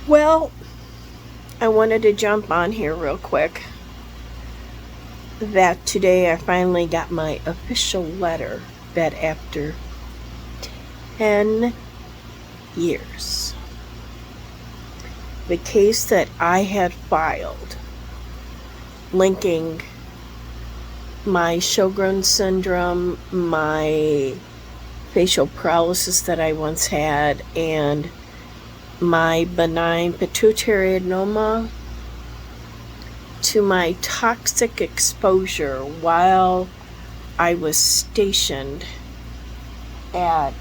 Well, I wanted to jump on here real quick that today I finally got my official letter that after 10 years, the case that I had filed linking my Sjogren's syndrome, my facial paralysis that I once had, and my benign pituitary adenoma to my toxic exposure while I was stationed at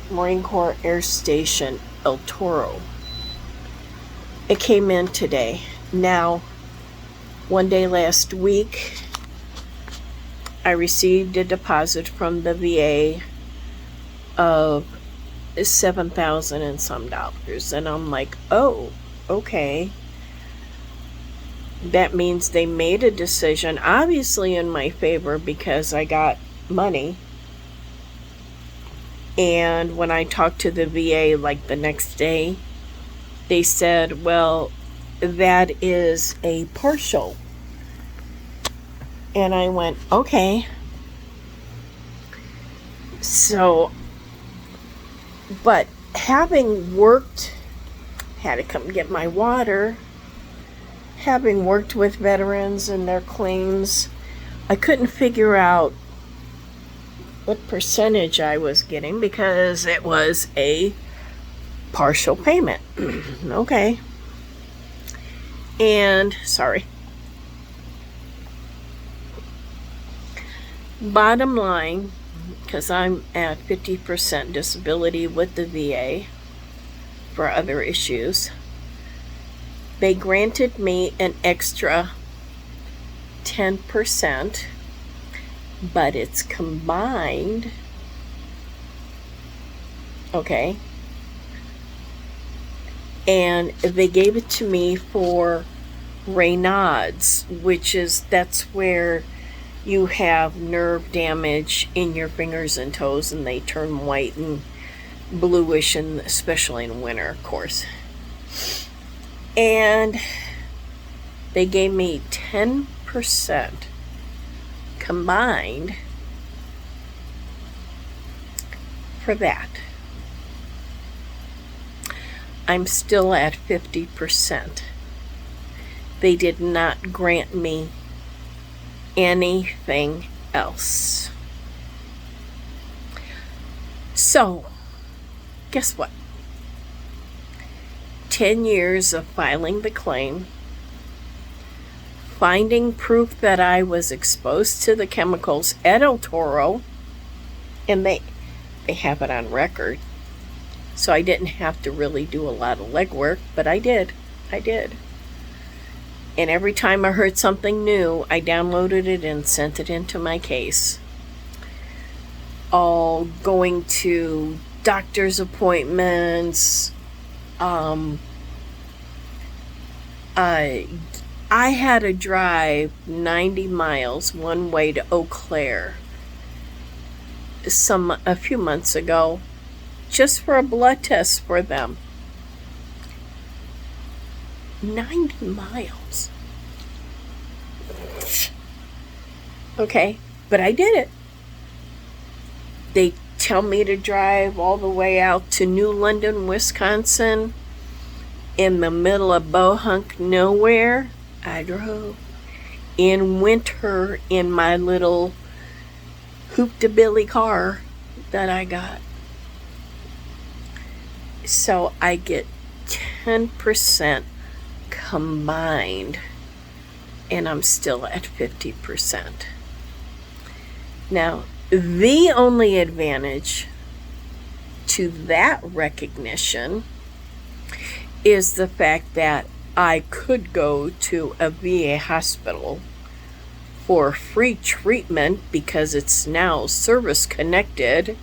Marine Corps Air Station El Toro. It came in today. Now, one day last week, I received a deposit from the VA of $7,000 and some dollars, and I'm like, oh, okay. That means they made a decision, obviously in my favor because I got money. And when I talked to the VA like the next day, they said, well, that is a partial. And I went, okay. So, but having worked, had to come get my water, having worked with veterans and their claims, I couldn't figure out what percentage I was getting because it was a partial payment. Okay. And, sorry. Bottom line, because I'm at 50% disability with the VA for other issues, they granted me an extra 10%, but it's combined. Okay. And they gave it to me for Raynaud's, that's where you have nerve damage in your fingers and toes and they turn white and bluish, and especially in winter, of course. And they gave me 10% combined for that. I'm still at 50%. They did not grant me anything else. So, guess what? 10 years of filing the claim, finding proof that I was exposed to the chemicals at El Toro, and they have it on record. So I didn't have to really do a lot of legwork, but I did. And every time I heard something new, I downloaded it and sent it into my case. All going to doctor's appointments. I had to drive 90 miles one way to Eau Claire a few months ago just for a blood test for them. 90 miles. Okay, but I did it. They tell me to drive all the way out to New London, Wisconsin, in the middle of Bohunk nowhere. I drove in winter in my little hoop-de-billy car that I got. So I get 10% combined, and I'm still at 50%. Now, the only advantage to that recognition is the fact that I could go to a VA hospital for free treatment because it's now service connected.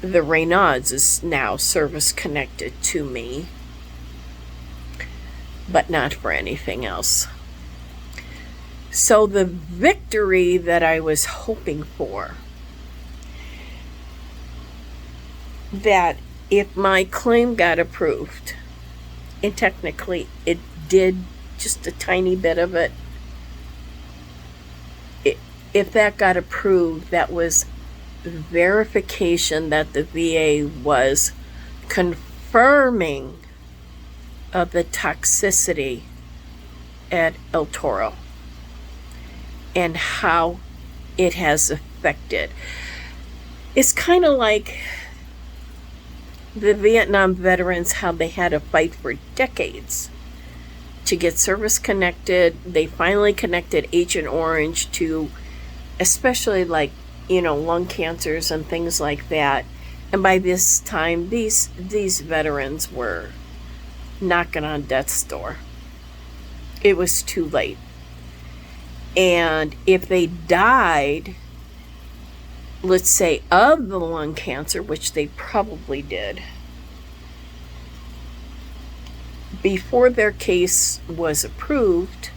The Raynaud's is now service connected to me, but not for anything else. So the victory that I was hoping for, that if my claim got approved, and technically it did just a tiny bit of it. If that got approved, that was verification that the VA was confirming of the toxicity at El Toro and how it has affected. It's kind of like the Vietnam veterans, how they had to fight for decades to get service connected. They finally connected Agent Orange to, especially like, lung cancers and things like that. And by this time, these veterans were knocking on death's door. It was too late. And if they died, let's say, of the lung cancer, which they probably did, before their case was approved,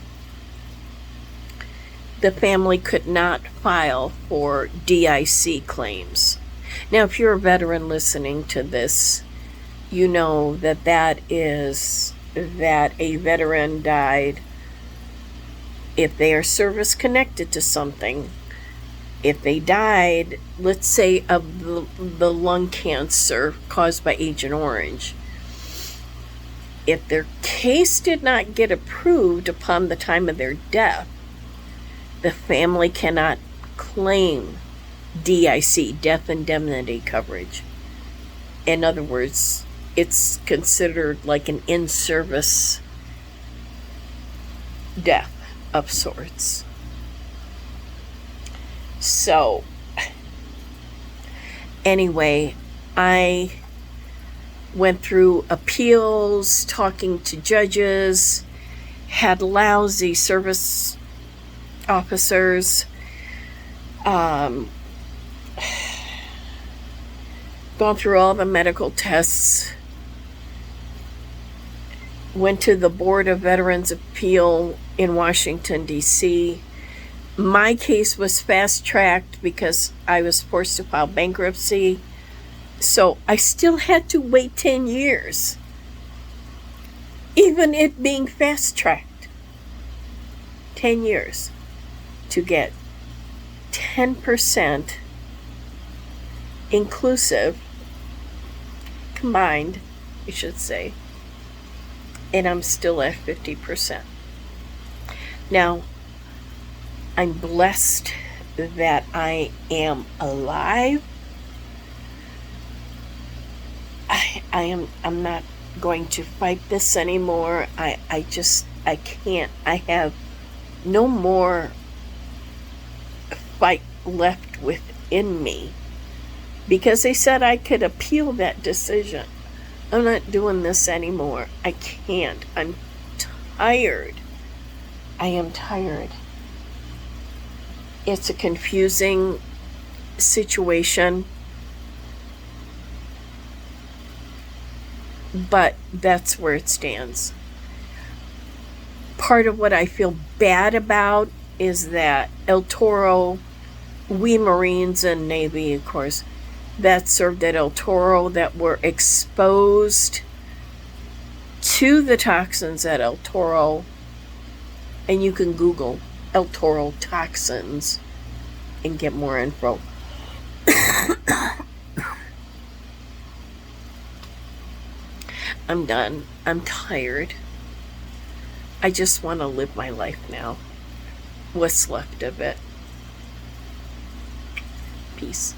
the family could not file for DIC claims. Now, if you're a veteran listening to this, you know that is that a veteran died if they are service connected to something. If they died, let's say, of the lung cancer caused by Agent Orange, if their case did not get approved upon the time of their death, the family cannot claim DIC, death indemnity coverage. In other words, it's considered like an in-service death of sorts. So, anyway, I went through appeals, talking to judges, had lousy service officers, gone through all the medical tests, went to the Board of Veterans Appeal in Washington, D.C. My case was fast-tracked because I was forced to file bankruptcy, so I still had to wait 10 years, even it being fast-tracked. 10 years to get 10% inclusive, combined, you should say, and I'm still at 50%. Now, I'm blessed that I am alive. I'm not going to fight this anymore. I can't. I have no more fight left within me, because they said I could appeal that decision. I'm not doing this anymore. I can't. I'm tired. I am tired. It's a confusing situation, but that's where it stands. Part of what I feel bad about is that El Toro, we Marines and Navy, of course, that served at El Toro, that were exposed to the toxins at El Toro, and you can Google El Toro toxins and get more info. I'm done. I'm tired. I just want to live my life now. What's left of it. Peace.